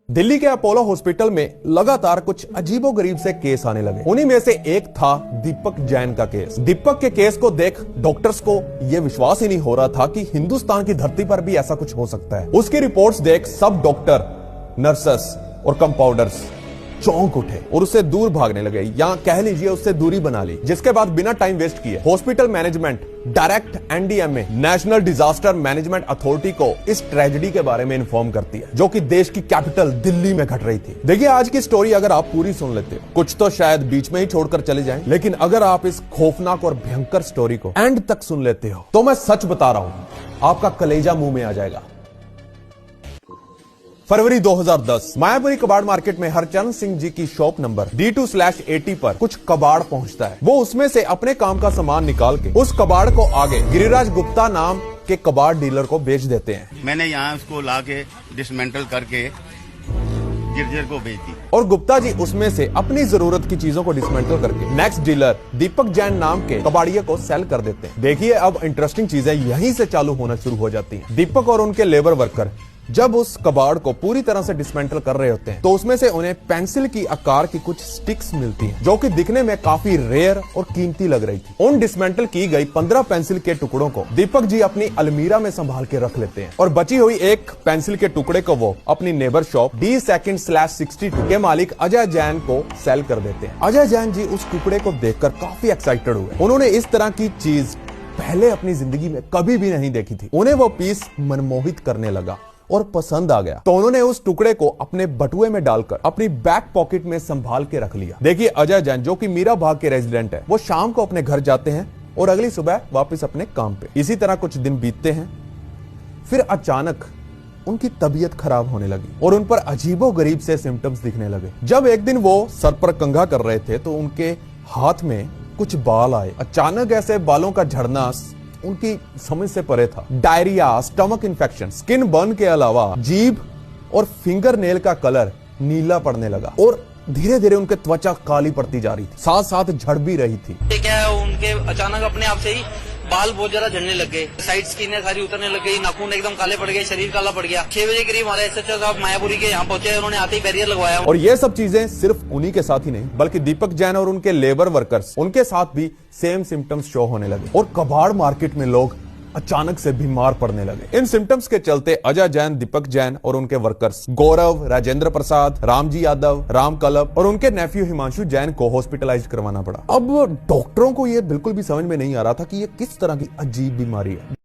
दिल्ली के Apollo hospital में लगातार कुछ अजीबोगरीब से केस आने लगे। उन्हीं में से एक था दीपक जैन का केस। दीपक के केस को देख डॉक्टर्स को यह विश्वास ही नहीं हो रहा था कि हिंदुस्तान की धरती पर भी ऐसा कुछ हो सकता है। उसकी रिपोर्ट्स देख सब डॉक्टर, नर्सेस और कंपाउंडर्स चौंक उठे और उससे दूर भागने लगे, या कह लीजिए उससे दूरी बना ली। जिसके बाद बिना टाइम वेस्ट किए hospital management direct NDMA national disaster management authority को इस ट्रेजेडी के बारे में इन्फॉर्म करती है, जो कि देश की कैपिटल दिल्ली में घट रही थी। देखिए, आज की स्टोरी अगर आप पूरी सुन लेते हो, कुछ तो शायद बीच में ही छोड़कर चले जाएं, लेकिन अगर आप इस खौफनाक और भयंकर स्टोरी को एंड तक सुन लेते हो तो मैं सच बता रहा हूं, आपका कलेजा मुंह में आ जाएगा। फरवरी 2010 मायापुरी कबाड़ मार्केट में हरचंद सिंह जी की शॉप नंबर D2/80 पर कुछ कबाड़ पहुंचता है। वो उसमें से अपने काम का सामान निकाल के उस कबाड़ को आगे गिरिराज गुप्ता नाम के कबाड़ डीलर को बेच देते हैं। मैंने यहाँ उसको ला के डिसमेंटल करके गिरजर को बेच दी और गुप्ता जी उसमें से अपनी जरूरत की चीजों को डिसमेंटल करके नेक्स्ट डीलर दीपक जैन नाम के कबाड़िये को सेल कर देते हैं। देखिए, अब इंटरेस्टिंग चीजें यहीं से चालू होना शुरू हो जाती हैं। दीपक और उनके लेबर वर्कर जब उस कबाड़ को पूरी तरह से डिसमेंटल कर रहे होते हैं तो उसमें से उन्हें पेंसिल की आकार की कुछ स्टिक्स मिलती हैं, जो कि दिखने में काफी रेयर और कीमती लग रही थी। उन डिसमेंटल की गई 15 पेंसिल के टुकड़ों को दीपक जी अपनी अलमीरा में संभाल के रख लेते हैं और बची हुई एक पेंसिल के टुकड़े को वो अपनी नेबर शॉप D2/62 के मालिक अजय जैन को सेल कर देते हैं। अजय जैन जी उस टुकड़े को देखकर काफी एक्साइटेड हुए। उन्होंने इस तरह की चीज पहले अपनी जिंदगी में कभी भी नहीं देखी थी। उन्हें वो पीस मनमोहित करने लगा और पसंद आ गया, तो उन्होंने उस टुकड़े को अपने बटुए में डालकर अपनी बैक पॉकेट में संभाल के रख लिया। देखिए, अजय जैन जो कि मीरा भाग के रेजिडेंट है, वो शाम को अपने घर जाते हैं और अगली सुबह वापस अपने काम पे। इसी तरह कुछ दिन बीतते हैं, फिर अचानक उनकी तबीयत खराब होने लगी और उन पर अजीबोगरीब से सिम्टम्स दिखने लगे। जब एक दिन वो सर पर कंघा कर रहे थे तो उनके हाथ में कुछ बाल आए। अचानक ऐसे बालों का झड़ना उनकी समझ से परे था। Diarrhoea, stomach infection, skin burn के अलावा जीभ और फिंगर नेल का कलर नीला पड़ने लगा और धीरे धीरे उनके त्वचा काली पड़ती जा रही थी, साथ साथ झड़ भी रही थी। क्या है, उनके अचानक अपने आप से ही बाल बहुत ज्यादा झड़ने लग गए, साइड स्किन सारी उतरने लग गई, नाखून एकदम काले पड़ गए, शरीर काला पड़ गया। 6 बजे करीब हमारे SHO साहब मायापुरी के यहाँ पहुंचे, उन्होंने आते ही बैरियर लगवाया। और ये सब चीजें सिर्फ उन्हीं के साथ ही नहीं, बल्कि दीपक जैन और उनके लेबर वर्कर्स, उनके साथ भी सेम सिम्टम्स शो होने लगे और कबाड़ मार्केट में लोग अचानक से बीमार पड़ने लगे। इन सिम्टम्स के चलते अजय जैन, दीपक जैन और उनके वर्कर्स गौरव, राजेंद्र प्रसाद, रामजी यादव, राम कलब और उनके नेफ्यू हिमांशु जैन को हॉस्पिटलाइज करवाना पड़ा। अब डॉक्टरों को यह बिल्कुल भी समझ में नहीं आ रहा था कि यह किस तरह की अजीब बीमारी है।